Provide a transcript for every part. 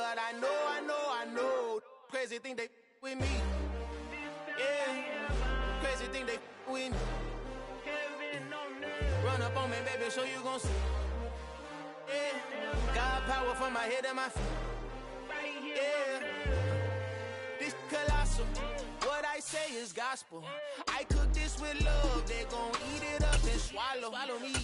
but I know. Crazy think they with me. Yeah, crazy think they with me. Run up on me, baby, so you gon' see. Yeah, got power from my head and my feet. Yeah, this colossal. What I say is gospel. I cook this with love. They gon' eat it up and swallow me.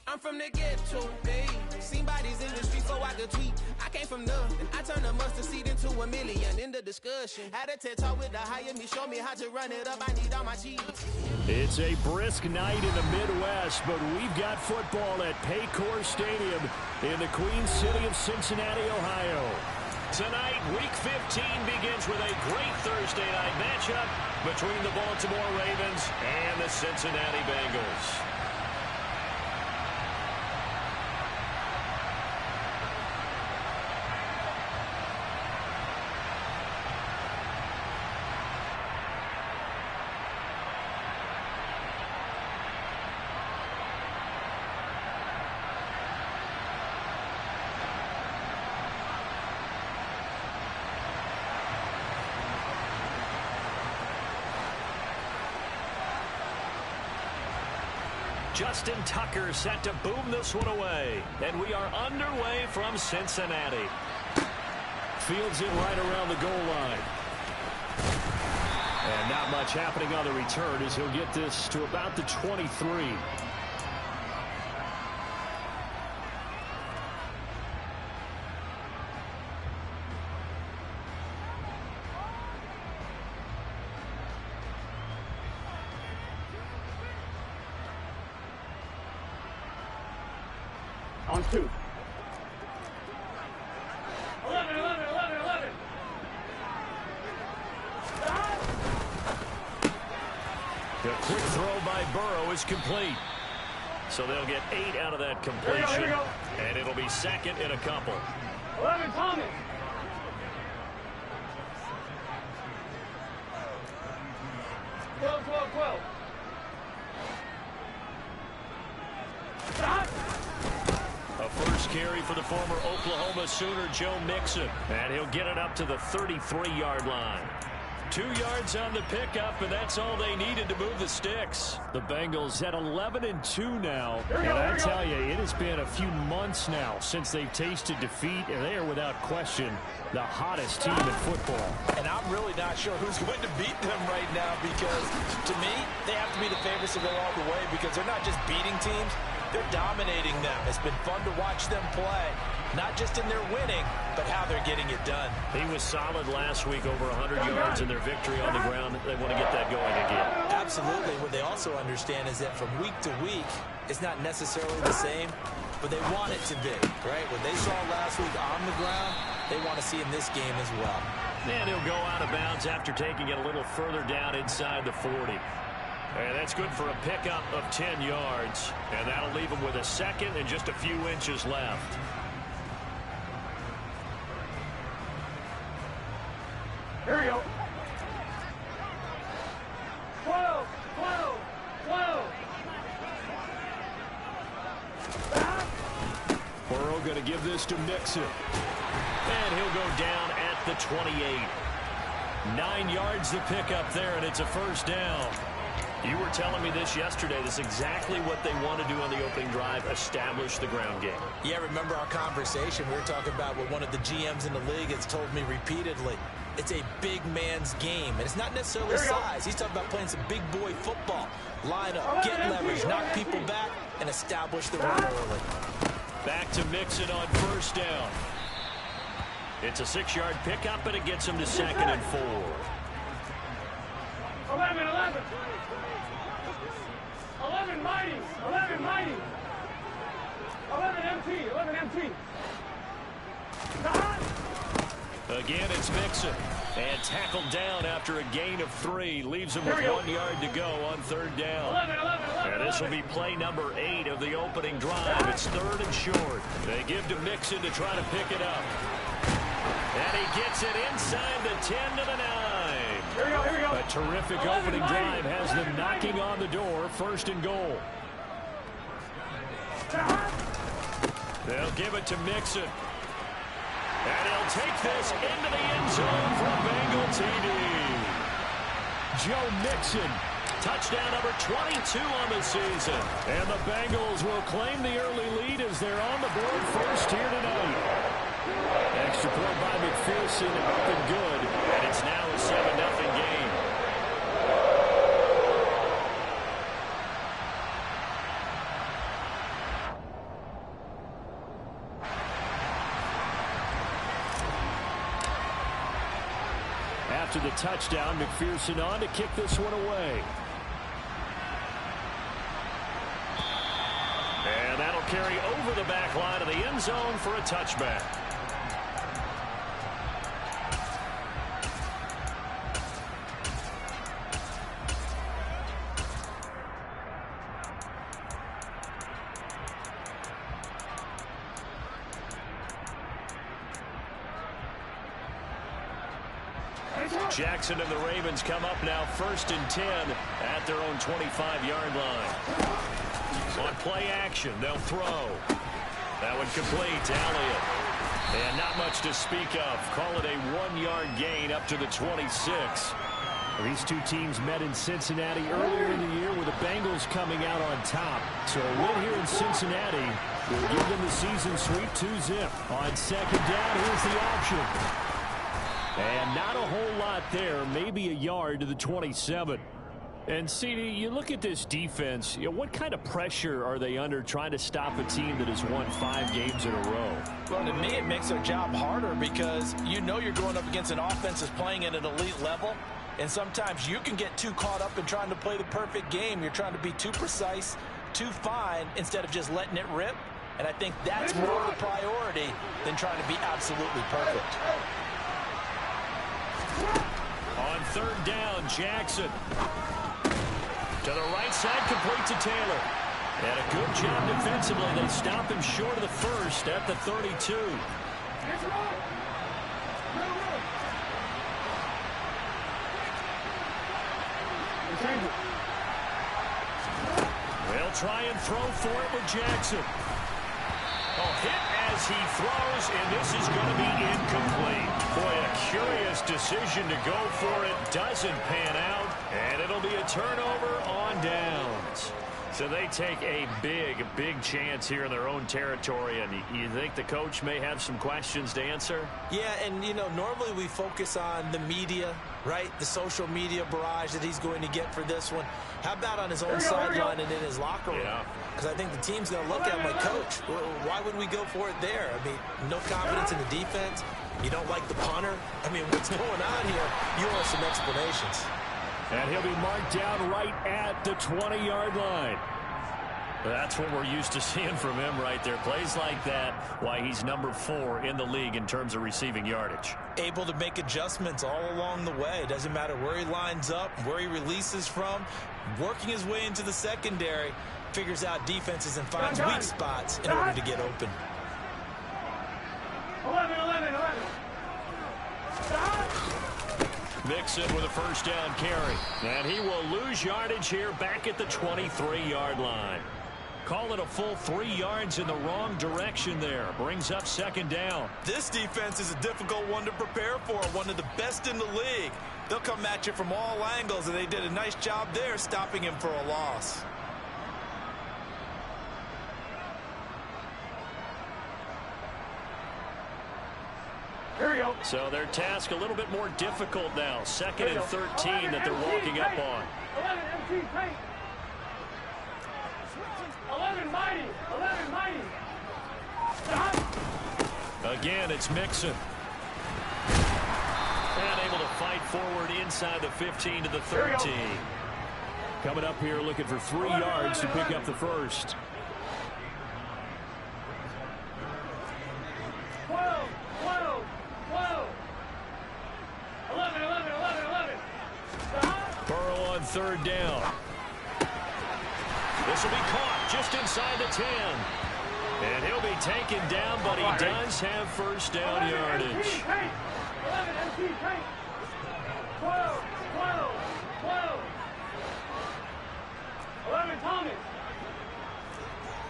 I'm from the ghetto, babe. Seen bodies in the streets so I could tweet. I came from nothing. I turned a mustard seed into a million. In the discussion, had a TED talk with the higher me. Show me how to run it up. I need all my cheese. It's a brisk night in the Midwest, but we've got football at Paycor Stadium in the Queen City of Cincinnati, Ohio. Tonight, Week 15 begins with a great Thursday night matchup between the Baltimore Ravens and the Cincinnati Bengals. Justin Tucker set to boom this one away. And we are underway from Cincinnati. Fields it right around the goal line. And not much happening on the return as he'll get this to about the 23. On 2. 11. The quick throw by Burrow is complete. So they'll get 8 out of that completion. Here we go. And it'll be second in a couple. 11, Thomas. Twelve. A first carry for the former Oklahoma Sooner, Joe Mixon. And he'll get it up to the 33-yard line. 2 yards on the pickup, and that's all they needed to move the sticks. The Bengals at 11-2 now. And I tell you, it has been a few months now since they've tasted defeat, and they are without question the hottest team in football. And I'm really not sure who's going to beat them right now because, to me, they have to be the favorites to go all the way because they're not just beating teams, they're dominating them. It's been fun to watch them play, not just in their winning, but how they're getting it done. He was solid last week, over 100 yards in their victory on the ground. They want to get that going again. Absolutely. What they also understand is that from week to week, it's not necessarily the same, but they want it to be, right? What they saw last week on the ground, they want to see in this game as well. And he'll go out of bounds after taking it a little further down inside the 40. And that's good for a pickup of 10 yards. And that'll leave him with a second and just a few inches left. Here we go. 12. Burrow going to give this to Mixon. And he'll go down at the 28. 9 yards the pickup there, and it's a first down. You were telling me this yesterday. This is exactly what they want to do on the opening drive, establish the ground game. Yeah, remember our conversation. We were talking about what one of the GMs in the league has told me repeatedly. It's a big man's game, and it's not necessarily size. He's talking about playing some big boy football. Line up, get leverage, knock people back, and establish the run early. Back to Mixon on first down. It's a 6-yard pickup, and it gets him to 2nd and 4. 11 mighty. 11 MT. Again, it's Mixon. And tackled down after a gain of 3. Leaves him with 1 yard to go on third down. 11. And this will be play number 8 of the opening drive. It's 3rd and short. They give to Mixon to try to pick it up. And he gets it inside the 10 to the 9. Here we go. A terrific opening drive has them knocking on the door. 1st and goal. They'll give it to Mixon. And he'll take this into the end zone for a Bengal TD. Joe Mixon, touchdown number 22 on the season. And the Bengals will claim the early lead as they're on the board first here tonight. Extra point by McPherson, up and good. And it's now a 7-0 game. After the touchdown, McPherson on to kick this one away. And that'll carry over the back line of the end zone for a touchback. Jackson and the Ravens come up now 1st and 10 at their own 25-yard line. On play action, they'll throw. That one complete to Elliott. And not much to speak of. Call it a 1-yard gain up to the 26. These two teams met in Cincinnati earlier in the year with the Bengals coming out on top. So a win here in Cincinnati will give them the season sweep 2-zip. On second down, here's the option. And not a whole lot there, maybe a yard to the 27. And, CD, you look at this defense, what kind of pressure are they under trying to stop a team that has won 5 games in a row? Well, to me, it makes their job harder because you know you're going up against an offense that's playing at an elite level. And sometimes you can get too caught up in trying to play the perfect game. You're trying to be too precise, too fine, instead of just letting it rip. And I think that's more of the priority than trying to be absolutely perfect. On third down, Jackson. To the right side, complete to Taylor. And a good job defensively. They stop him short of the first at the 32. They'll try and throw for it with Jackson. Hit as he throws, and this is going to be incomplete. Boy, a curious decision to go for it. Doesn't pan out, and it'll be a turnover on downs. So they take a big chance here in their own territory, and you think the coach may have some questions to answer? Yeah, and, you know, normally we focus on the media, right? The social media barrage that he's going to get for this one. How about on his own sideline and in his locker room? Because I think the team's going to look at him like, Coach, why would we go for it there? I mean, no confidence in the defense. You don't like the punter. I mean, what's going on here? You want some explanations. And he'll be marked down right at the 20-yard line. That's what we're used to seeing from him right there. Plays like that, why he's number 4 in the league in terms of receiving yardage. Able to make adjustments all along the way. Doesn't matter where he lines up, where he releases from. Working his way into the secondary, figures out defenses and finds weak spots in order to get open. 11. Mixon with a first down carry. And he will lose yardage here back at the 23-yard line. Call it a full 3 yards in the wrong direction there. Brings up second down. This defense is a difficult one to prepare for. One of the best in the league. They'll come at you from all angles, and they did a nice job there stopping him for a loss. Here we go. So their task a little bit more difficult now. 2nd and 13 that they're walking up on. 11 MT tight. 11 mighty. 11 mighty. Stop. Again, it's Mixon. And able to fight forward inside the 15 to the 13. Coming up here looking for 3 yards to pick up the first. 12. 11. Stop. Burrow on third down. This will be caught just inside the 10. And he'll be taken down, but he does have first down yardage. 11 MT tight. 12. 11 Thomas.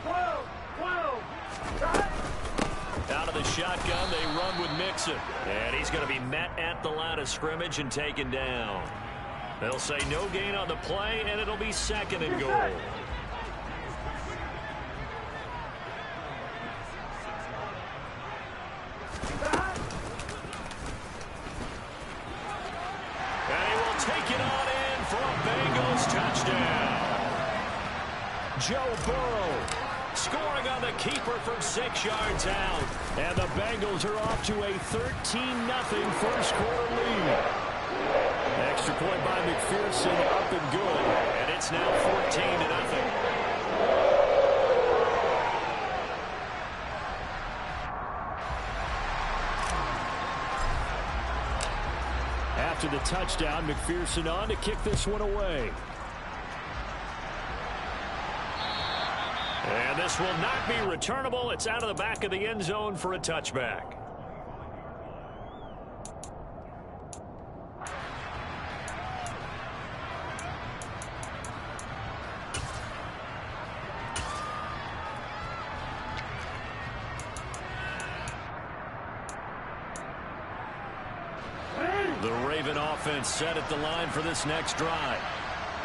12. Out of the shotgun. They run with Mixon. And he's going to be met at the line of scrimmage and taken down. They'll say no gain on the play, and it'll be second and goal. And he will take it on in for a Bengals touchdown. Joe Burrow scoring on the keeper from 6 yards out. And the Bengals are off to a 13-0 first quarter lead. Extra point by McPherson, up and good. And it's now 14-0. After the touchdown, McPherson on to kick this one away. And this will not be returnable. It's out of the back of the end zone for a touchback. The Raven offense set at the line for this next drive.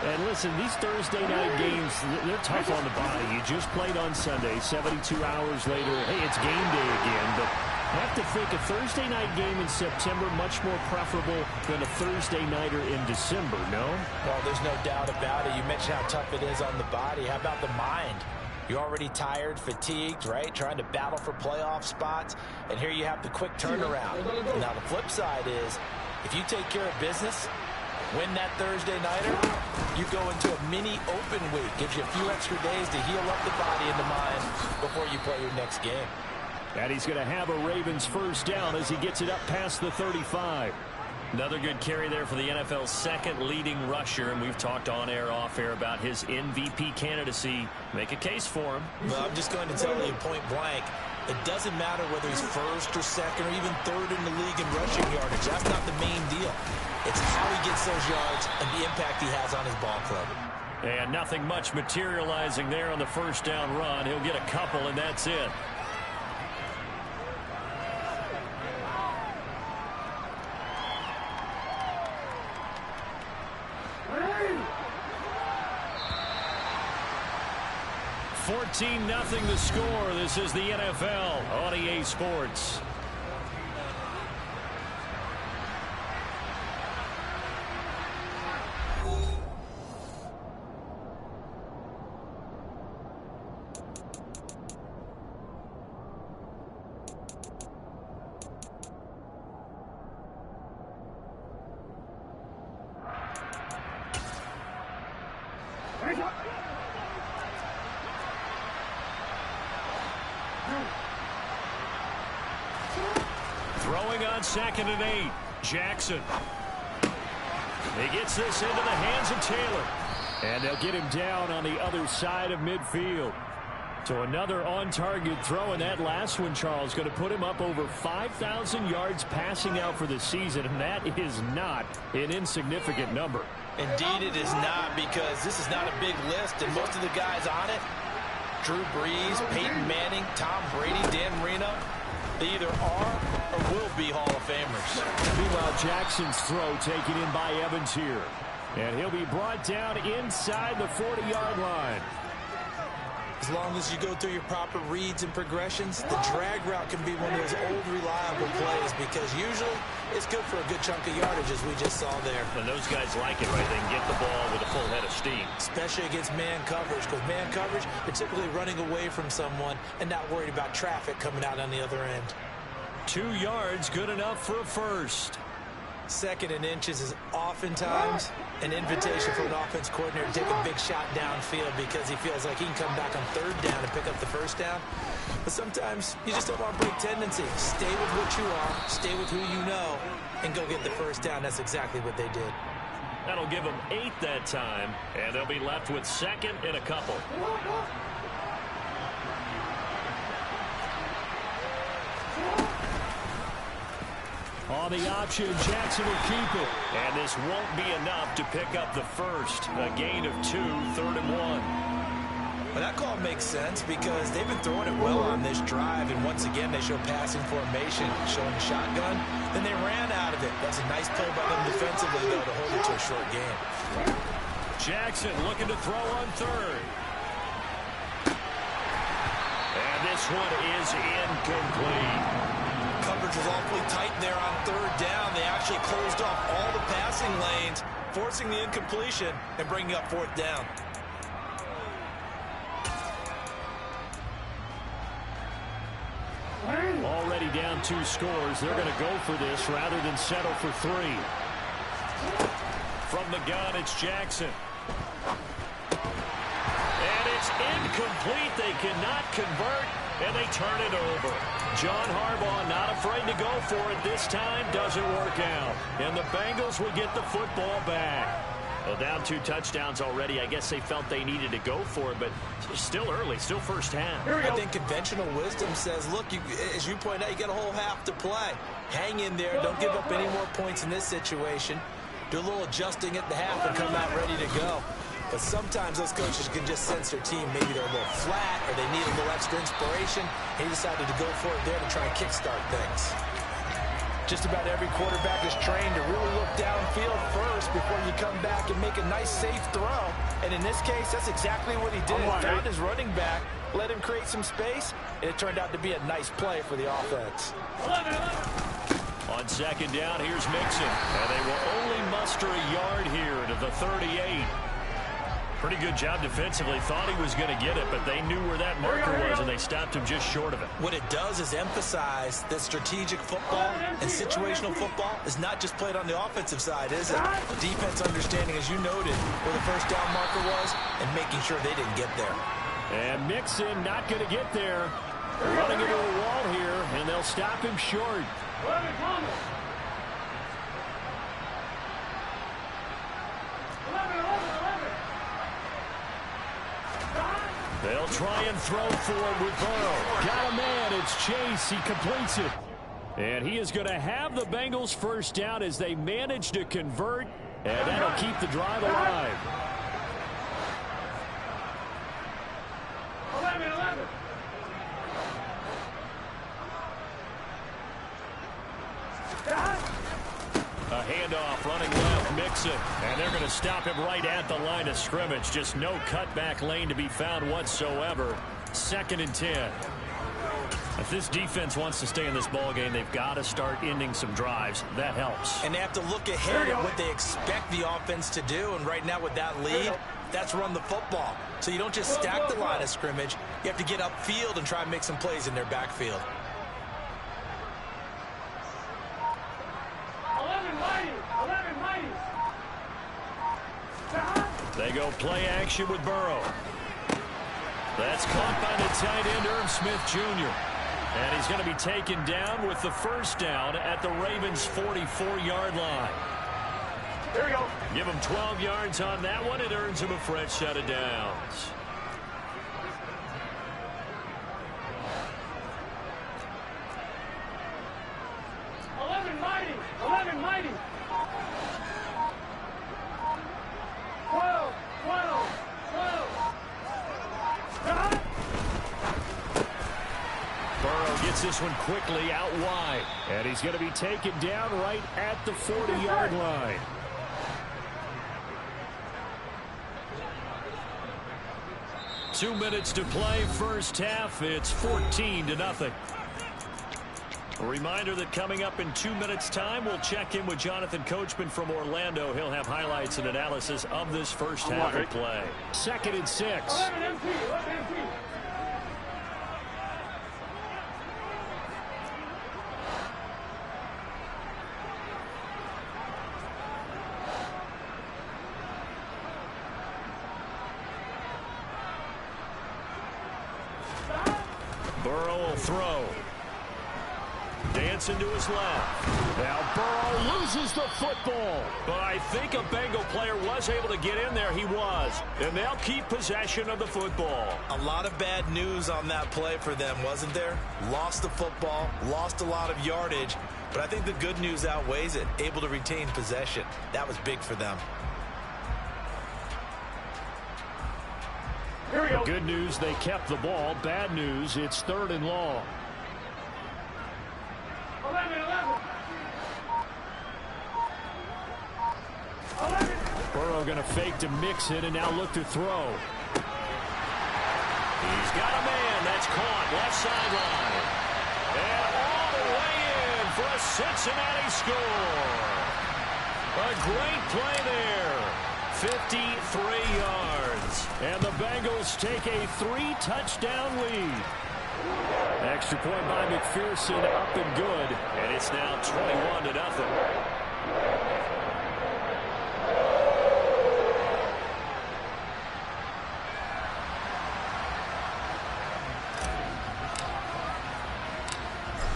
And listen, these Thursday night games, they're tough on the body. You just played on Sunday, 72 hours later. Hey, it's game day again. But I have to think a Thursday night game in September much more preferable than a Thursday nighter in December, no? Well, there's no doubt about it. You mentioned how tough it is on the body. How about the mind? You're already tired, fatigued, right? Trying to battle for playoff spots. And here you have the quick turnaround. Now, the flip side is, if you take care of business, win that Thursday nighter, you go into a mini open week. Gives you a few extra days to heal up the body and the mind before you play your next game. And he's going to have a Ravens first down as he gets it up past the 35. Another good carry there for the NFL's second leading rusher, and we've talked on air, off air about his MVP candidacy. Make a case for him. Well, I'm just going to tell you point blank, it doesn't matter whether he's first or second or even third in the league in rushing yardage. That's not the main deal. It's how he gets those yards and the impact he has on his ball club. And nothing much materializing there on the first down run. He'll get a couple, and that's it. $14-0 the score. This is the NFL on EA Sports. Throwing on 2nd and 8. Jackson. He gets this into the hands of Taylor. And they'll get him down on the other side of midfield. So another on-target throw, and that last one, Charles, going to put him up over 5,000 yards passing out for the season, and that is not an insignificant number. Indeed it is not, because this is not a big list, and most of the guys on it, Drew Brees, Peyton Manning, Tom Brady, Dan Marino, they either are or will be Hall of Famers. Meanwhile, Jackson's throw taken in by Evans here. And he'll be brought down inside the 40-yard line. As long as you go through your proper reads and progressions, the drag route can be one of those old reliable plays, because usually it's good for a good chunk of yardage, as we just saw there. And those guys like it, right? They can get the ball with a full head of steam. Especially against man coverage, because man coverage, they're typically running away from someone and not worried about traffic coming out on the other end. 2 yards, good enough for a first. 2nd and inches is oftentimes an invitation for an offense coordinator to take a big shot downfield, because he feels like he can come back on 3rd down and pick up the first down. But sometimes you just don't want to break tendency. Stay with what you are, stay with who you know, and go get the first down. That's exactly what they did. That'll give them 8 that time, and they'll be left with 2nd and a couple. On the option, Jackson will keep it. And this won't be enough to pick up the first. A gain of 2, 3rd and 1. Well, that call makes sense because they've been throwing it well on this drive, and once again they show passing formation, showing the shotgun. Then they ran out of it. That's a nice play by them defensively, though, to hold it to a short game. Jackson looking to throw on third. And this one is incomplete. Coverage was awfully tight there on third down. They actually closed off all the passing lanes, forcing the incompletion and bringing up fourth down. Already down 2 scores. They're going to go for this rather than settle for 3. From the gun, it's Jackson. And it's incomplete. They cannot convert, and they turn it over. John Harbaugh not afraid to go for it this time. Doesn't work out. And the Bengals will get the football back. Well, down 2 touchdowns already. I guess they felt they needed to go for it, but still early, still first half. I think conventional wisdom says, look, as you point out, you got a whole half to play. Hang in there. Don't give up any more points in this situation. Do a little adjusting at the half and come out ready to go. But sometimes those coaches can just sense their team. Maybe they're a little flat or they need a little extra inspiration. He decided to go for it there to try and kickstart things. Just about every quarterback is trained to really look downfield first before you come back and make a nice, safe throw. And in this case, that's exactly what he did. Found his running back, let him create some space, and it turned out to be a nice play for the offense. 11. On second down, here's Mixon. And they will only muster a yard here to the 38. Pretty good job defensively. Thought he was going to get it, but they knew where that marker was, and they stopped him just short of it. What it does is emphasize that strategic football and situational football is not just played on the offensive side, is it? The defense understanding, as you noted, where the first down marker was and making sure they didn't get there. And Mixon not going to get there. Running into a wall here, and they'll stop him short. 11, Thomas. 11. They'll try and throw for it with Burrow. Got a man. It's Chase. He completes it. And he is going to have the Bengals first down as they manage to convert. And that'll keep the drive alive. 11. A handoff running left, Mixon. And they're going to stop him right at the line of scrimmage. Just no cutback lane to be found whatsoever. 2nd and 10. If this defense wants to stay in this ball game, they've got to start ending some drives. That helps. And they have to look ahead at what they expect the offense to do. And right now with that lead, that's run the football. So you don't just stack the line of scrimmage. You have to get upfield and try and make some plays in their backfield. 11 mighty. They go play action with Burrow. That's caught by the tight end, Irv Smith Jr. And he's going to be taken down with the first down at the Ravens' 44-yard line. There we go. Give him 12 yards on that one. It earns him a fresh set of downs. Mighty. 12. Burrow gets this one quickly out wide. And he's going to be taken down right at the 40-yard line. Two minutes to play first half. It's 14-0. A reminder that coming up in 2 minutes' time, we'll check in with Jonathan Coachman from Orlando. He'll have highlights and analysis of this first half of play. 2nd and 6. 11 MT. Burrow will throw. Dancing to his left. Now Burrow loses the football. But I think a Bengal player was able to get in there. He was. And they'll keep possession of the football. A lot of bad news on that play for them, wasn't there? Lost the football, lost a lot of yardage. But I think the good news outweighs it. Able to retain possession. That was big for them. Here we go. Good news, they kept the ball. Bad news, it's 3rd and long. 11. Burrow going to fake to mix it and now look to throw. He's got a man. That's caught. Left sideline. And all the way in for a Cincinnati score. A great play there. 53 yards. And the Bengals take a 3-touchdown lead. Extra point by McPherson, up and good. And it's now 21-0.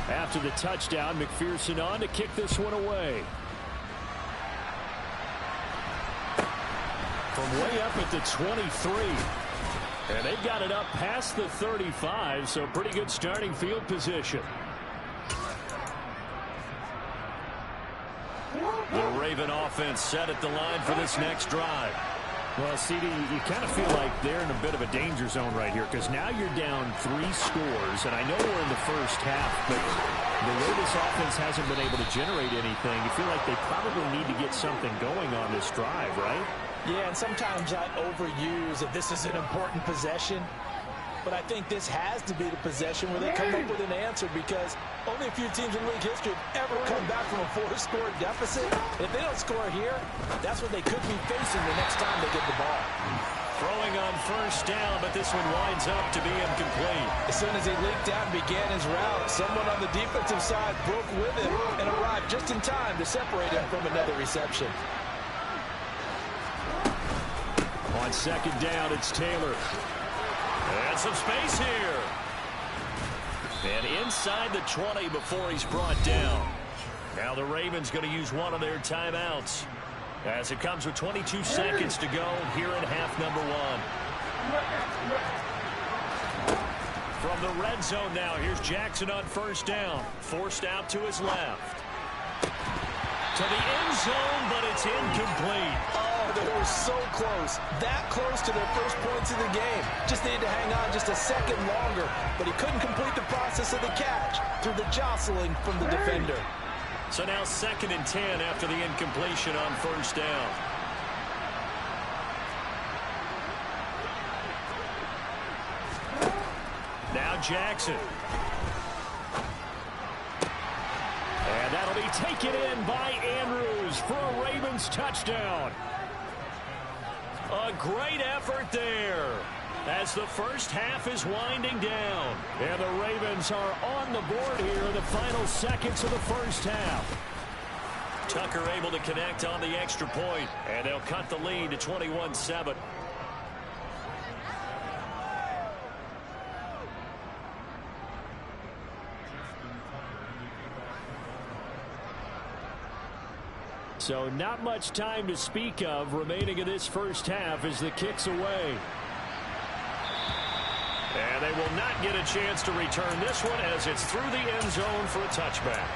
After the touchdown, McPherson on to kick this one away. From way up at the 23. And they've got it up past the 35, so pretty good starting field position. The Raven offense set at the line for this next drive. Well, CD, you kind of feel like they're in a bit of a danger zone right here because now you're down 3 scores, and I know we're in the first half, but the way this offense hasn't been able to generate anything, you feel like they probably need to get something going on this drive, right? Yeah, and sometimes I overuse that this is an important possession. But I think this has to be the possession where they come up with an answer because only a few teams in league history have ever come back from a 4-score deficit. And if they don't score here, that's what they could be facing the next time they get the ball. Throwing on first down, but this one winds up to be incomplete. As soon as he leaked out and began his route, someone on the defensive side broke with him and arrived just in time to separate him from another reception. On second down, it's Taylor. And some space here. And inside the 20 before he's brought down. Now the Ravens going to use one of their timeouts as it comes with 22 seconds to go here in half number 1. From the red zone now, here's Jackson on first down. Forced out to his left. To the end zone, but it's incomplete. They were so close, that close to their first points of the game. Just needed to hang on just a second longer, but he couldn't complete the process of the catch through the jostling from the defender. So now 2nd and 10 after the incompletion on first down. Now Jackson. And that'll be taken in by Andrews for a Ravens touchdown. A great effort there as the first half is winding down. And the Ravens are on the board here in the final seconds of the first half. Tucker able to connect on the extra point, and they'll cut the lead to 21-7. So not much time to speak of remaining in this first half as the kick's away. And they will not get a chance to return this one as it's through the end zone for a touchback.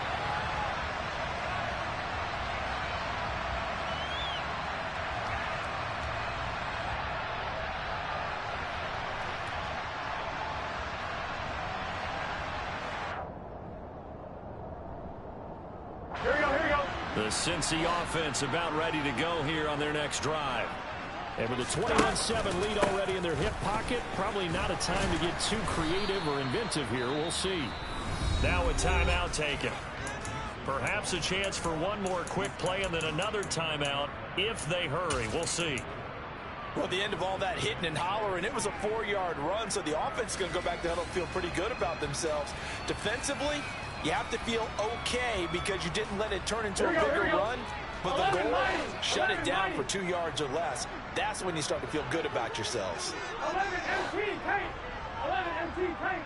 The Cincy offense about ready to go here on their next drive. And with a 21-7 lead already in their hip pocket, probably not a time to get too creative or inventive here. We'll see. Now a timeout taken. Perhaps a chance for one more quick play and then another timeout if they hurry. We'll see. Well, at the end of all that hitting and hollering, it was a 4-yard run, so the offense is going to go back to huddle and feel pretty good about themselves. Defensively, you have to feel okay because you didn't let it turn into a bigger run, but the goal, shut it down for 2 yards or less. That's when you start to feel good about yourselves. 11 MT tank. 11 MT tank.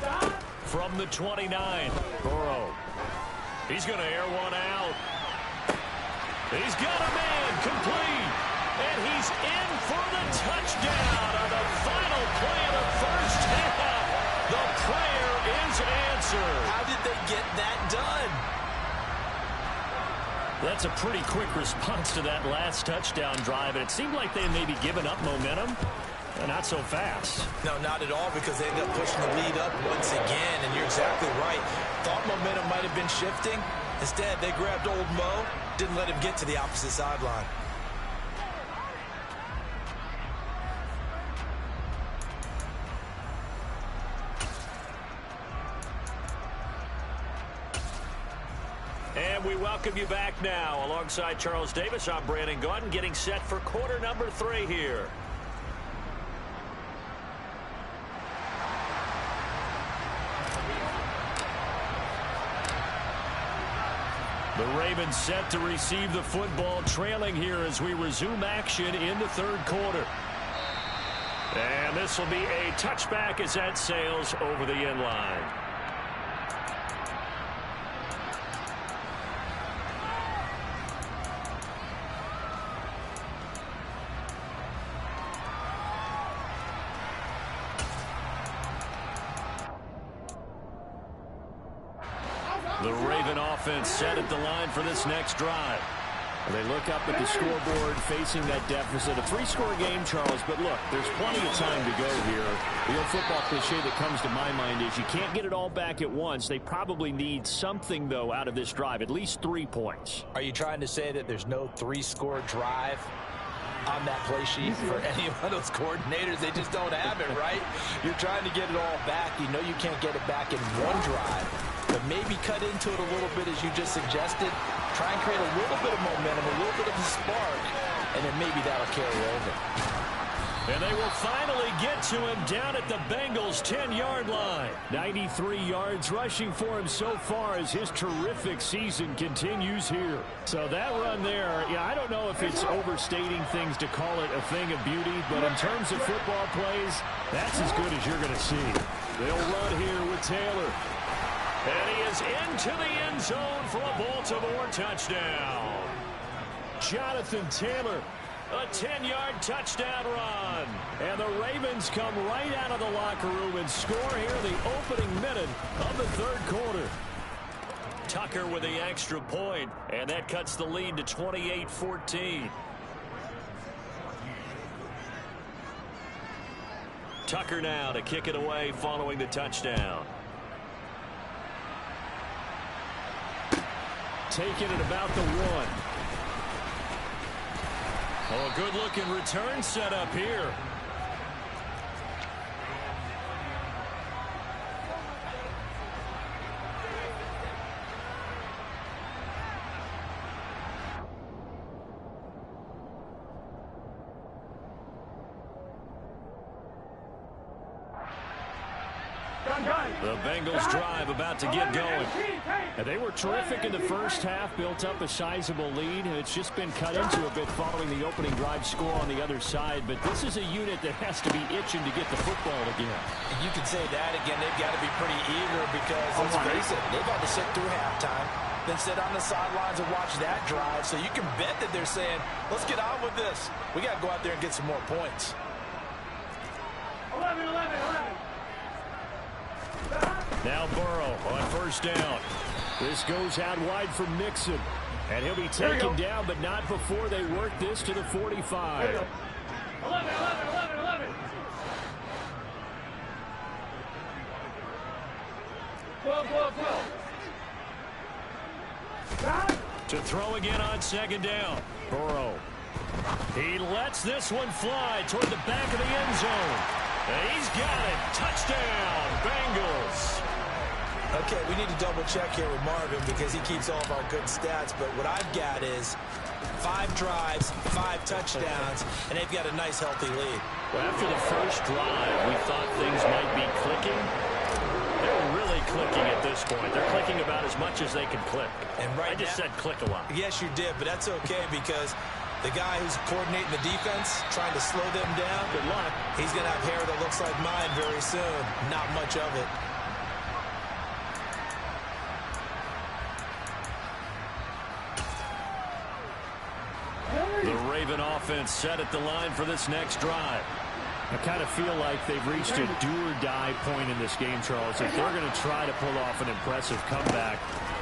Stop. From the 29, Burrow. He's going to air one out. He's got a man complete. And he's in for the touchdown on the final play of the first half. The prayer is answered. How did they get that done? That's a pretty quick response to that last touchdown drive. And it seemed like they had maybe given up momentum. Not so fast. No, not at all, because they ended up pushing the lead up once again, and you're exactly right. Thought momentum might have been shifting. Instead, they grabbed old Mo, didn't let him get to the opposite sideline. And we welcome you back now. Alongside Charles Davis, I'm Brandon Gaudin, getting set for quarter number 3 here. The Ravens set to receive the football, trailing here as we resume action in the third quarter. And this will be a touchback as that sails over the end line. The Raven offense set at the line for this next drive. They look up at the scoreboard facing that deficit. A 3-score game, Charles, but look, there's plenty of time to go here. The old football cliche that comes to my mind is you can't get it all back at once. They probably need something, though, out of this drive, at least 3 points. Are you trying to say that there's no 3-score drive on that play sheet for any of those coordinators? They just don't have it, right? You're trying to get it all back. You know you can't get it back in one drive. But maybe cut into it a little bit, as you just suggested. Try and create a little bit of momentum, a little bit of a spark, and then maybe that'll carry over. And they will finally get to him down at the Bengals' 10-yard line. 93 yards rushing for him so far as his terrific season continues here. So that run there, yeah, I don't know if it's overstating things to call it a thing of beauty, but in terms of football plays, that's as good as you're going to see. They'll run here with Taylor. And he is into the end zone for a Baltimore touchdown. Jonathan Taylor, a 10-yard touchdown run. And the Ravens come right out of the locker room and score here in the opening minute of the third quarter. Tucker with the extra point, and that cuts the lead to 28-14. Tucker now to kick it away following the touchdown. Taking it about the 1. Oh, a good-looking return set up here. The Bengals drive about to get going. And they were terrific in the first half, built up a sizable lead. It's just been cut into a bit following the opening drive score on the other side. But this is a unit that has to be itching to get the football again. You can say that again. They've got to be pretty eager because, let's face it, they've had to sit through halftime, then sit on the sidelines and watch that drive. So you can bet that they're saying, let's get on with this. We got to go out there and get some more points. 11. Now Burrow on first down. This goes out wide for Mixon. And he'll be taken down, but not before they work this to the 45. 11. 12. To throw again on second down. Burrow. He lets this one fly toward the back of the end zone. And he's got it. Touchdown, Bengals. Okay, we need to double-check here with Marvin because he keeps all of our good stats. But what I've got is 5 drives, 5 touchdowns, and they've got a nice, healthy lead. Well, after the first drive, we thought things might be clicking. They're really clicking at this point. They're clicking about as much as they can click. And right I just said click a lot. Yes, you did, but that's okay because the guy who's coordinating the defense, trying to slow them down, Good luck. he's going to have hair that looks like mine very soon. Not much of it. The Raven offense set at the line for this next drive. I kind of feel like they've reached a do-or-die point in this game, Charles. If they're going to try to pull off an impressive comeback,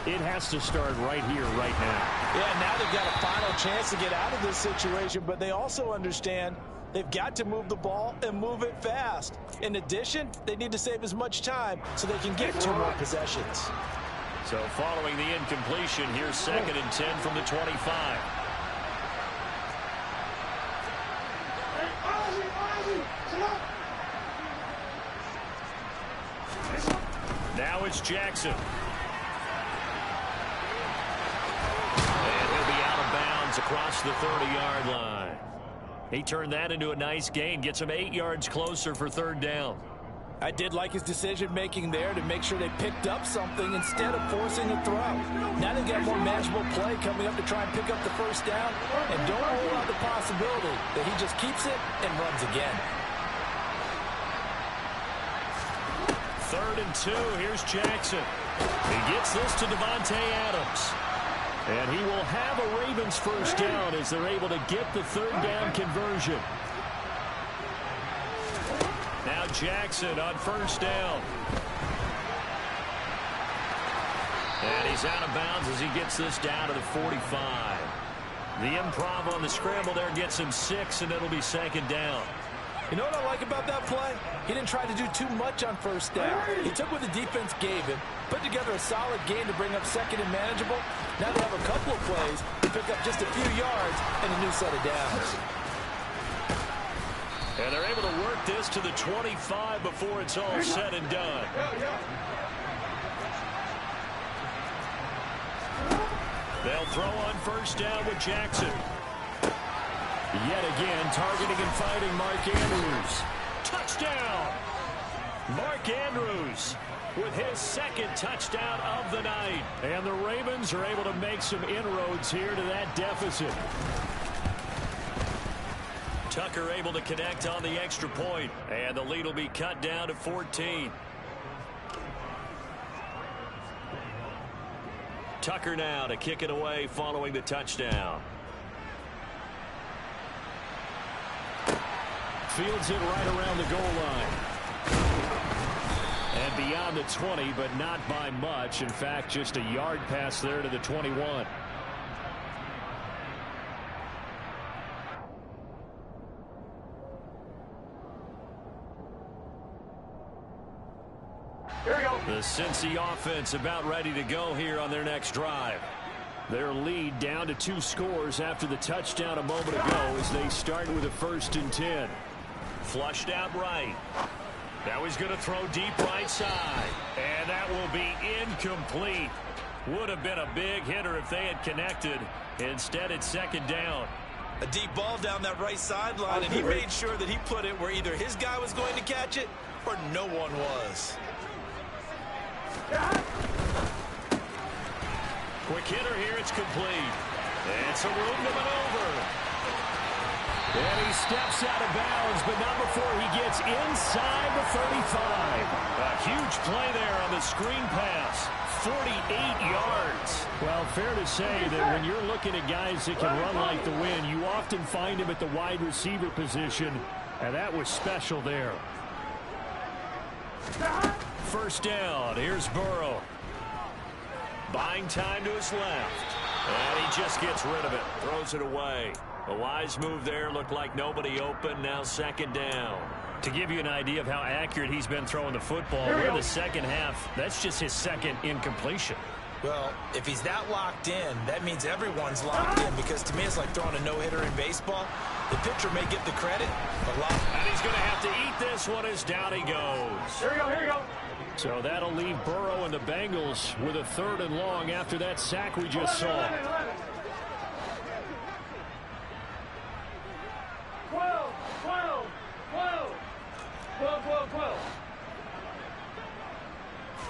it has to start right here, right now. Yeah, now they've got a final chance to get out of this situation, but they also understand They've got to move the ball and move it fast. In addition, they need to save as much time so they can get 2 more possessions. So following the incompletion, here's 2nd and 10 from the 25. Now it's Jackson. And he'll be out of bounds across the 30-yard line. He turned that into a nice gain, gets him 8 yards closer for 3rd down. I did like his decision-making there to make sure they picked up something instead of forcing a throw. Now they've got more manageable play coming up to try and pick up the 1st down, and don't rule out the possibility that he just keeps it and runs again. 3rd and 2. Here's Jackson. He gets this to Devontae Adams. And he will have a Ravens 1st down as they're able to get the 3rd down conversion. Now Jackson on 1st down. And he's out of bounds as he gets this down to the 45. The improv on the scramble there gets him 6, and it'll be 2nd down. You know what I like about that play? He didn't try to do too much on 1st down. He took what the defense gave him, put together a solid game to bring up 2nd and manageable. Now they have a couple of plays to pick up just a few yards and a new set of downs. And they're able to work this to the 25 before it's all said and done. They'll throw on 1st down with Jackson. Yet again, targeting and fighting Mark Andrews. Touchdown! Mark Andrews with his 2nd touchdown of the night. And the Ravens are able to make some inroads here to that deficit. Tucker able to connect on the extra point, and the lead will be cut down to 14. Tucker now to kick it away following the touchdown. Fields it right around the goal line. And beyond the 20, but not by much. In fact, just a yard pass there to the 21. Here we go. The Cincy offense about ready to go here on their next drive. Their lead down to 2 scores after the touchdown a moment ago as they start with a 1st and 10. Flushed out right. Now he's going to throw deep right side. And that will be incomplete. Would have been a big hitter if they had connected. Instead, it's 2nd down. A deep ball down that right sideline, and he made sure that he put it where either his guy was going to catch it or no one was. Quick hitter here, it's complete. It's a room to maneuver. And he steps out of bounds, but not before he gets inside the 35. A huge play there on the screen pass. 48 yards. Well, fair to say that when you're looking at guys that can run like the wind, you often find him at the wide receiver position, and that was special there. 1st down. Here's Burrow. Buying time to his left. And he just gets rid of it. Throws it away. A wise move there. Looked like nobody open. Now 2nd down. To give you an idea of how accurate he's been throwing the football, we're in the 2nd half. That's just his 2nd incompletion. Well, if he's that locked in, that means everyone's locked in, because to me it's like throwing a no-hitter in baseball. The pitcher may get the credit, but and he's going to have to eat this one as down he goes. Here we go, here we go. So that'll leave Burrow and the Bengals with a 3rd and long after that sack we just saw. 11. 12, 12, 12, 12, 12, 12.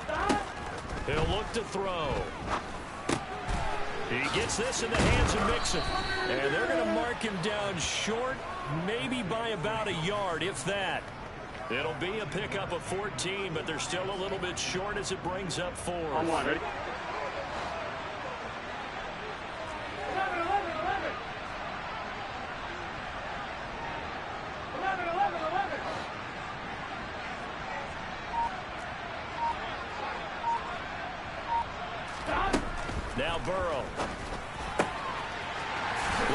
Stop. He'll look to throw. He gets this in the hands of Mixon. And they're going to mark him down short, maybe by about a yard, if that. It'll be a pickup of 14, but they're still a little bit short as it brings up 4. On one, ready? 11, 11, 11. 11, 11, 11. Stop. Now Burrow.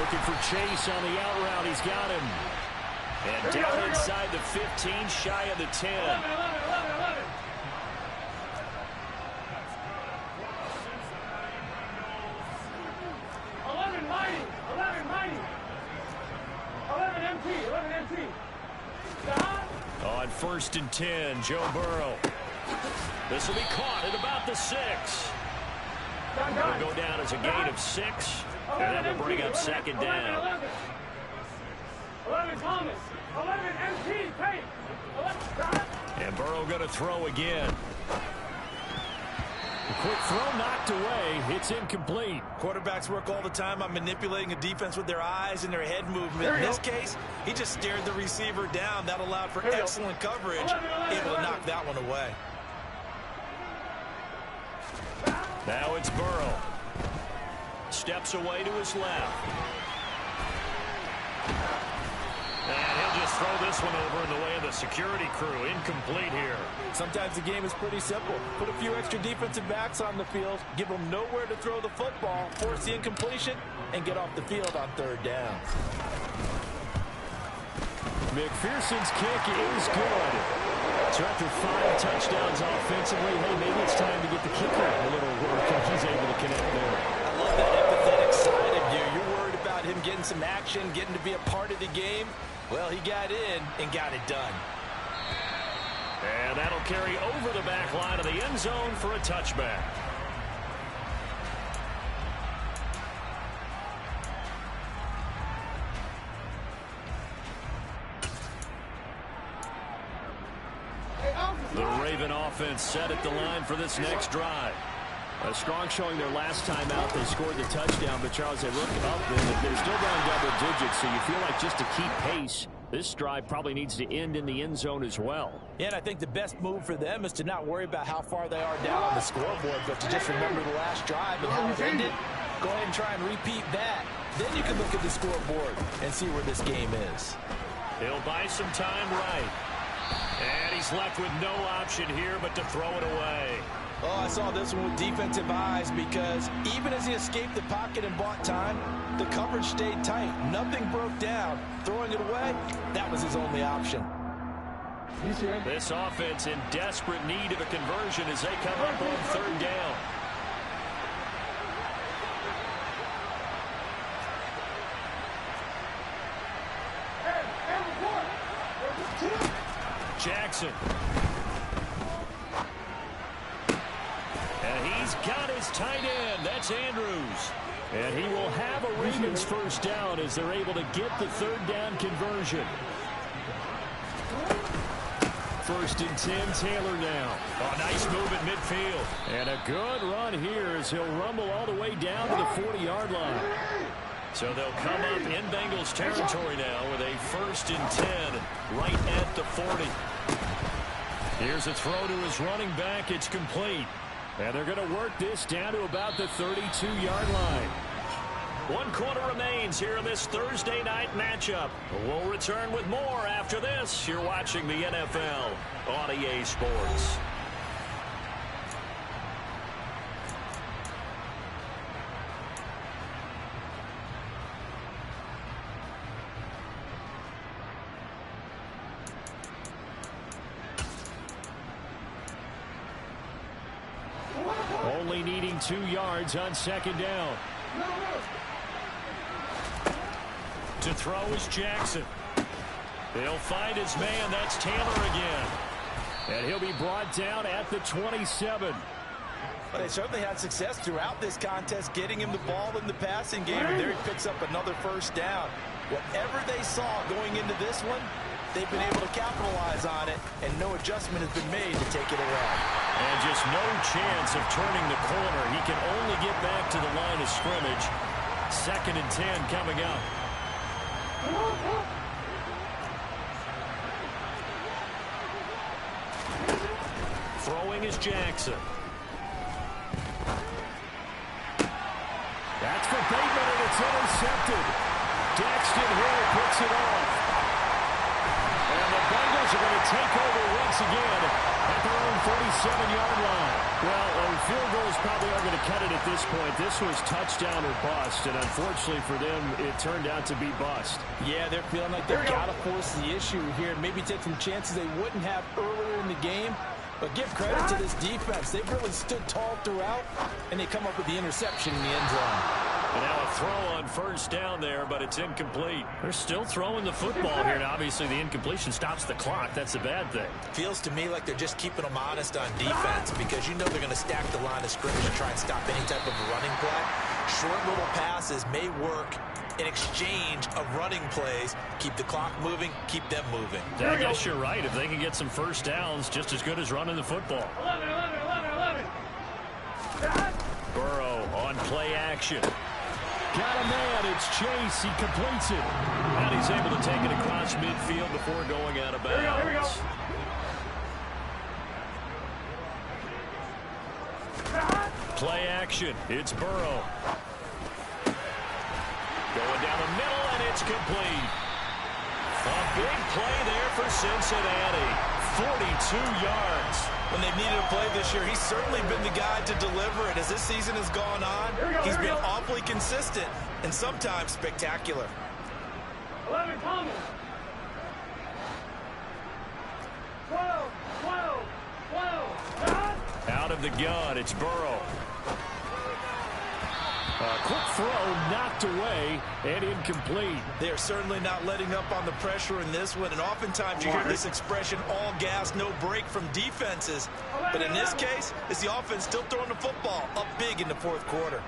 Looking for Chase on the out route. He's got him. And down inside the 15, shy of the 10. 11, 11 MT. On 1st and 10, Joe Burrow. This will be caught at about the 6. It'll go down as a gain of 6, and that will bring up 2nd down. 11 Thomas. 11 MT. Take. And Burrow going to throw again. A quick throw knocked away. It's incomplete. Quarterbacks work all the time on manipulating a defense with their eyes and their head movement. In this case, he just stared the receiver down. That allowed for excellent coverage, able to knock that one away. Now it's Burrow. Steps away to his left. And he'll just throw this one over in the way of the security crew. Incomplete here. Sometimes the game is pretty simple. Put a few extra defensive backs on the field, give them nowhere to throw the football, force the incompletion, and get off the field on 3rd down. McPherson's kick is good. So after 5 touchdowns offensively, hey, maybe it's time to get the kicker a little work, and he's able to connect there. I love that empathetic side of you. You're worried about him getting some action, getting to be a part of the game. Well, he got in and got it done. And that'll carry over the back line of the end zone for a touchback. The Raven offense set at the line for this next drive. A strong showing their last time out. They scored the touchdown, but Charles, they look up and they're still down double digits, so you feel like just to keep pace, this drive probably needs to end in the end zone as well. Yeah, and I think the best move for them is to not worry about how far they are down on the scoreboard, but to just remember the last drive and how it ended. Go ahead and try and repeat that. Then you can look at the scoreboard and see where this game is. He'll buy some time right. And he's left with no option here but to throw it away. Oh, I saw this one with defensive eyes because even as he escaped the pocket and bought time, the coverage stayed tight. Nothing broke down. Throwing it away, that was his only option. This offense in desperate need of a conversion as they come up on 3rd down. Jackson. And he's got his tight end. That's Andrews. And he will have a Ravens 1st down as they're able to get the 3rd down conversion. 1st and 10, Taylor now. Oh, nice move at midfield. And a good run here as he'll rumble all the way down to the 40-yard line. So they'll come up in Bengals territory now with a 1st and 10 right at the 40. Here's a throw to his running back. It's complete. And they're going to work this down to about the 32-yard line. 1 quarter remains here in this Thursday night matchup. We'll return with more after this. You're watching the NFL on EA Sports. Only needing 2 yards on 2nd down. To throw is Jackson. They'll find his man. That's Taylor again. And he'll be brought down at the 27. But they certainly had success throughout this contest, getting him the ball in the passing game. And there he picks up another 1st down. Whatever they saw going into this one, they've been able to capitalize on it, and no adjustment has been made to take it away. And just no chance of turning the corner. He can only get back to the line of scrimmage. 2nd and 10 coming up. Throwing is Jackson. That's for Bateman, and it's intercepted. Daxton Hill picks it off. And the Bengals are going to take over once again at their own 47-yard line. Well, field goals probably are going to cut it at this point. This was touchdown or bust, and unfortunately for them, it turned out to be bust. Yeah, they're feeling like they've got to force the issue here and maybe take some chances they wouldn't have earlier in the game. But give credit to this defense. They've really stood tall throughout, and they come up with the interception in the end zone. And now a throw on first down there, but it's incomplete. They're still throwing the football here, and obviously the incompletion stops the clock. That's a bad thing. Feels to me like they're just keeping them honest on defense because you know they're going to stack the line of scrimmage and try and stop any type of running play. Short little passes may work in exchange of running plays. Keep the clock moving, keep them moving. Yeah, I guess you're right. If they can get some first downs, just as good as running the football. 11. Burrow on play action. Got a man. It's Chase. He completes it. And he's able to take it across midfield before going out of bounds. Here we go. Play action. It's Burrow. Going down the middle, and it's complete. A big play there for Cincinnati. 42 yards. When they've needed a play this year, he's certainly been the guy to deliver it. As this season has gone on, he's been awfully consistent and sometimes spectacular. 11 Thomas. 12. Out of the gun, it's Burrow. Quick throw knocked away and incomplete. They're certainly not letting up on the pressure in this one, and oftentimes you hear this expression, all gas, no break from defenses. But in this case, it's the offense still throwing the football up big in the fourth quarter.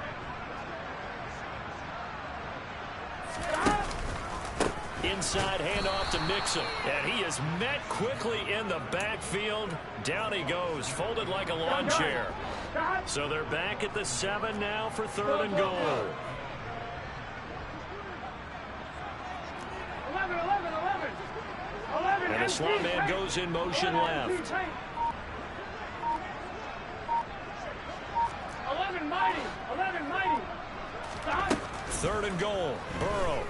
Inside handoff to Mixon, and he is met quickly in the backfield. Down he goes, folded like a lawn chair. So they're back at the 7 now for 3rd and goal. 11. And the slot man goes in motion left. 11 mighty. 3rd and goal. Burrow.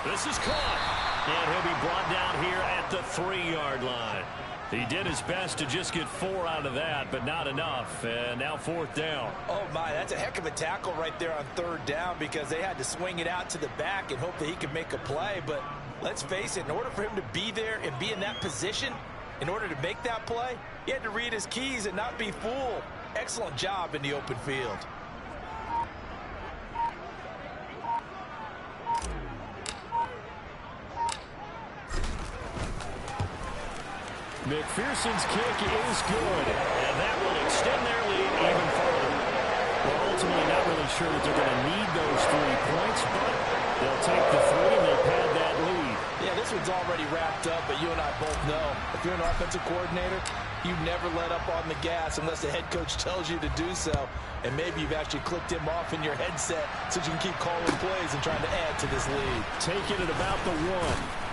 This is caught. And he'll be brought down here at the 3-yard line. He did his best to just get 4 out of that, but not enough. And now 4th down. Oh, my, that's a heck of a tackle right there on 3rd down because they had to swing it out to the back and hope that he could make a play. But let's face it, in order for him to be there and be in that position, in order to make that play, he had to read his keys and not be fooled. Excellent job in the open field. McPherson's kick is good. And that will extend their lead even further. Well, ultimately not really sure that they're going to need those 3 points, but they'll take the 3 and they'll pad that lead. Yeah, this one's already wrapped up, but you and I both know if you're an offensive coordinator, you never let up on the gas unless the head coach tells you to do so. And maybe you've actually clicked him off in your headset so you can keep calling plays and trying to add to this lead. Take it at about the 1.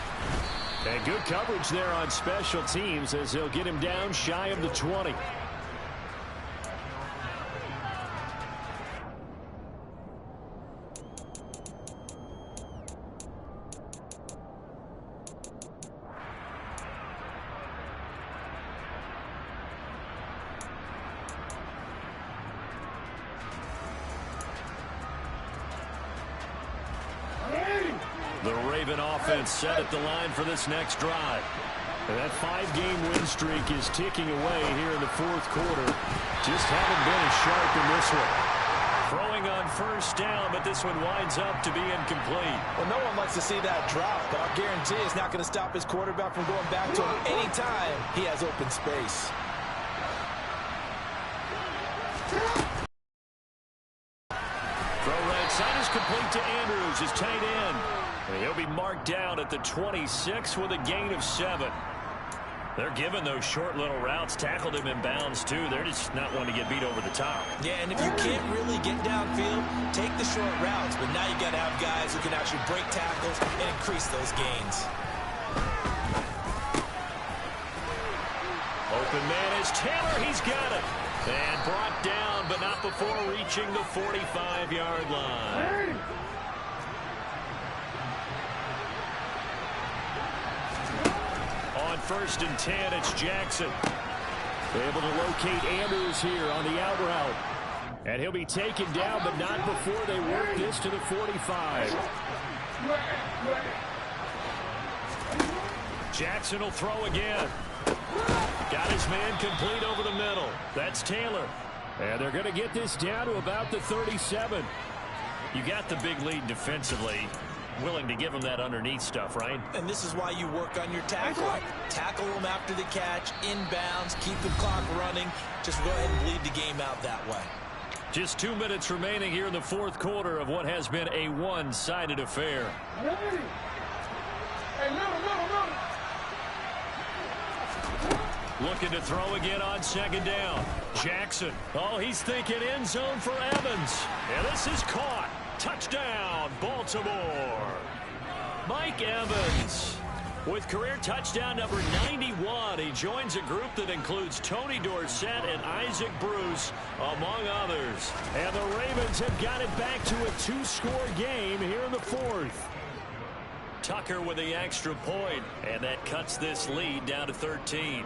And good coverage there on special teams as he'll get him down shy of the 20. The Raven offense set at the line for this next drive. And that 5-game win streak is ticking away here in the 4th quarter. Just haven't been as sharp in this one. Throwing on first down, but this one winds up to be incomplete. Well, no one likes to see that drop, but I'll guarantee it's not going to stop his quarterback from going back to him anytime he has open space. Throw right side is complete to Andrews, his tight end. And he'll be marked down at the 26 with a gain of 7. They're giving those short little routes. Tackled him in bounds, too. They're just not wanting to get beat over the top. Yeah, and if you can't really get downfield, take the short routes. But now you got to have guys who can actually break tackles and increase those gains. Open man is Taylor. He's got it. And brought down, but not before reaching the 45-yard line. On 1st and 10, it's Jackson. Able to locate Andrews here on the out route. And he'll be taken down, but not before they work this to the 45. Jackson will throw again. Got his man complete over the middle. That's Taylor. And they're going to get this down to about the 37. You got the big lead defensively. Willing to give him that underneath stuff, right? And this is why you work on your tackling. Tackle them after the catch, inbounds, keep the clock running. Just go ahead and bleed the game out that way. Just 2 minutes remaining here in the fourth quarter of what has been a one-sided affair. Looking to throw again on second down. Jackson. Oh, he's thinking end zone for Evans. And this is caught. Touchdown, Baltimore. Mike Evans with career touchdown number 91. He joins a group that includes Tony Dorsett and Isaac Bruce, among others. And the Ravens have got it back to a 2-score game here in the fourth. Tucker with the extra point, and that cuts this lead down to 13.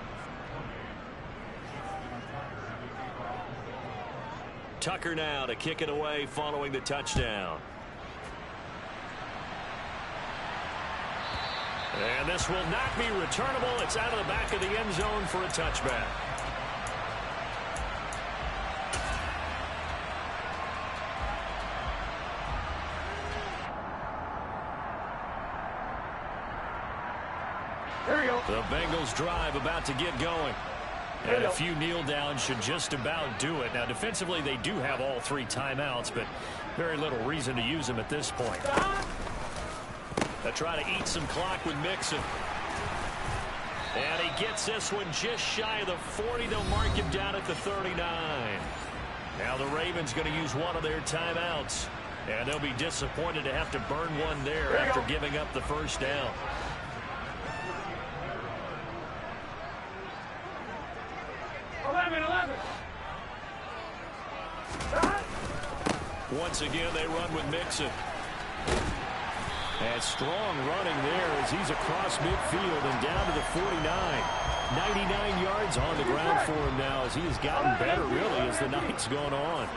Tucker now to kick it away following the touchdown. And this will not be returnable. It's out of the back of the end zone for a touchback. Here we go. The Bengals drive about to get going. And a few kneel downs should just about do it. Now, defensively, they do have all 3 timeouts, but very little reason to use them at this point. They'll try to eat some clock with Mixon. And he gets this one just shy of the 40. They'll mark him down at the 39. Now the Ravens going to use one of their timeouts. And they'll be disappointed to have to burn one there after giving up the first down. Once again, they run with Mixon. And strong running there as he's across midfield and down to the 49. 99 yards on the ground for him now as he has gotten better, really, as the night's gone on.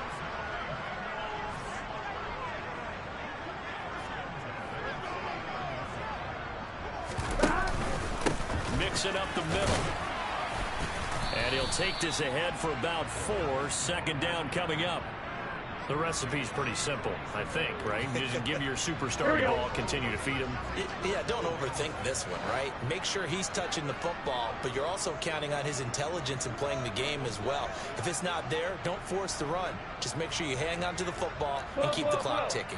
Mixing up the middle. And he'll take this ahead for about 4. Second down coming up. The recipe's pretty simple, I think, right? Just give your superstar the ball, continue to feed him. Yeah, don't overthink this one, right? Make sure he's touching the football, but you're also counting on his intelligence in playing the game as well. If it's not there, don't force the run. Just make sure you hang on to the football and keep the clock ticking.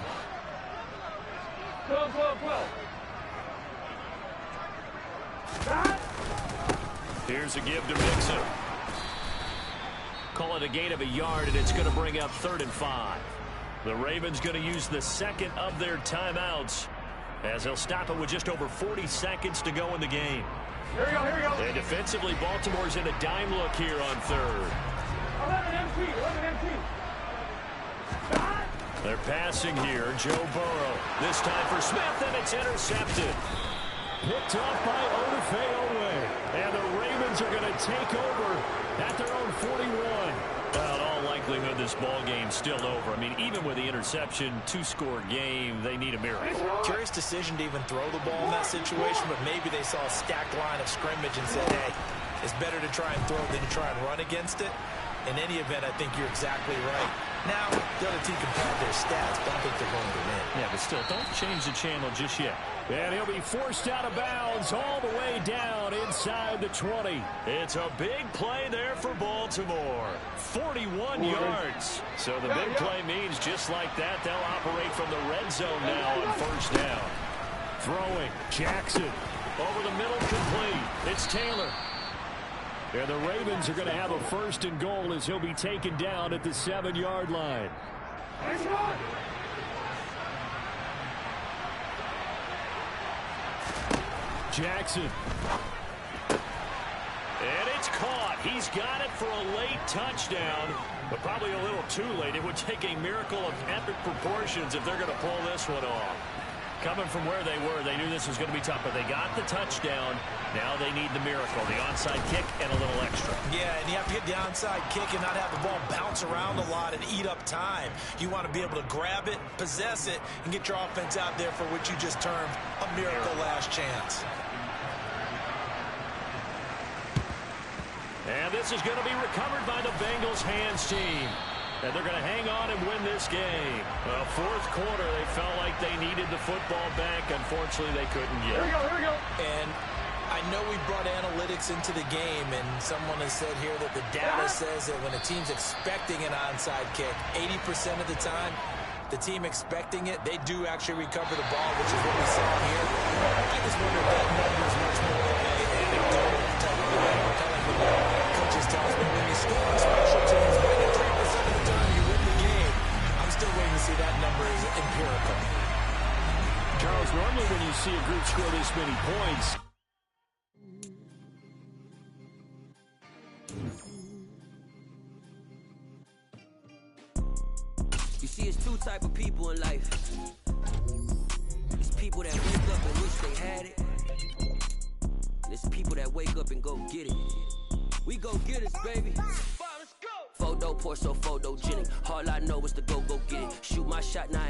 Here's a give to Mixon. Call it a gain of a yard, and it's going to bring up 3rd and 5. The Ravens going to use the second of their timeouts as they'll stop it with just over 40 seconds to go in the game. Here we go. And defensively, Baltimore's in a dime look here on 3rd. 11 MT. They're passing here. Joe Burrow. This time for Smith, and it's intercepted. Picked off by Odafe-Oweh. And the Ravens are going to take over at their own 41. Well, in all likelihood, this ball game's still over. I mean, even with the interception, 2-score game, they need a miracle. Curious decision to even throw the ball in that situation, but maybe they saw a stacked line of scrimmage and said, hey, it's better to try and throw than to try and run against it. In any event, I think you're exactly right. Now, the other team can pad their stats, but I don't think they're going to win. Yeah, but still, don't change the channel just yet. And he'll be forced out of bounds all the way down inside the 20. It's a big play there for Baltimore. 41 yards. So the big play means just like that, they'll operate from the red zone now on 1st down. Throwing. Jackson. Over the middle, complete. It's Taylor. And the Ravens are going to have a 1st and goal as he'll be taken down at the 7-yard line. Jackson. And it's caught. He's got it for a late touchdown, but probably a little too late. It would take a miracle of epic proportions if they're going to pull this one off. Coming from where they were, they knew this was going to be tough, but they got the touchdown. Now they need the miracle, the onside kick and a little extra. Yeah, and you have to get the onside kick and not have the ball bounce around a lot and eat up time. You want to be able to grab it, possess it, and get your offense out there for what you just termed a miracle last chance. And this is going to be recovered by the Bengals hands team. And they're going to hang on and win this game. Well, fourth quarter, they felt like they needed the football back. Unfortunately, they couldn't get it. Here we go. And I know we brought analytics into the game, and someone has said here that the data says that when a team's expecting an onside kick, 80% of the time, the team expecting it, they do actually recover the ball, which is what we saw here. I just wonder if that number is much more of an anecdotal type of number. Kind of like what coaches tell us, but when you score on special teams, 93% of the time you win the game. I'm still waiting to see that number is empirical. Charles, normally when you see a group score this many points, you see, it's two type of people in life. It's people that wake up and wish they had it. And it's people that wake up and go get it. We go get it, baby. Photo poor, so photogenic. All I know is to go get it. Shoot my shot, now I ain't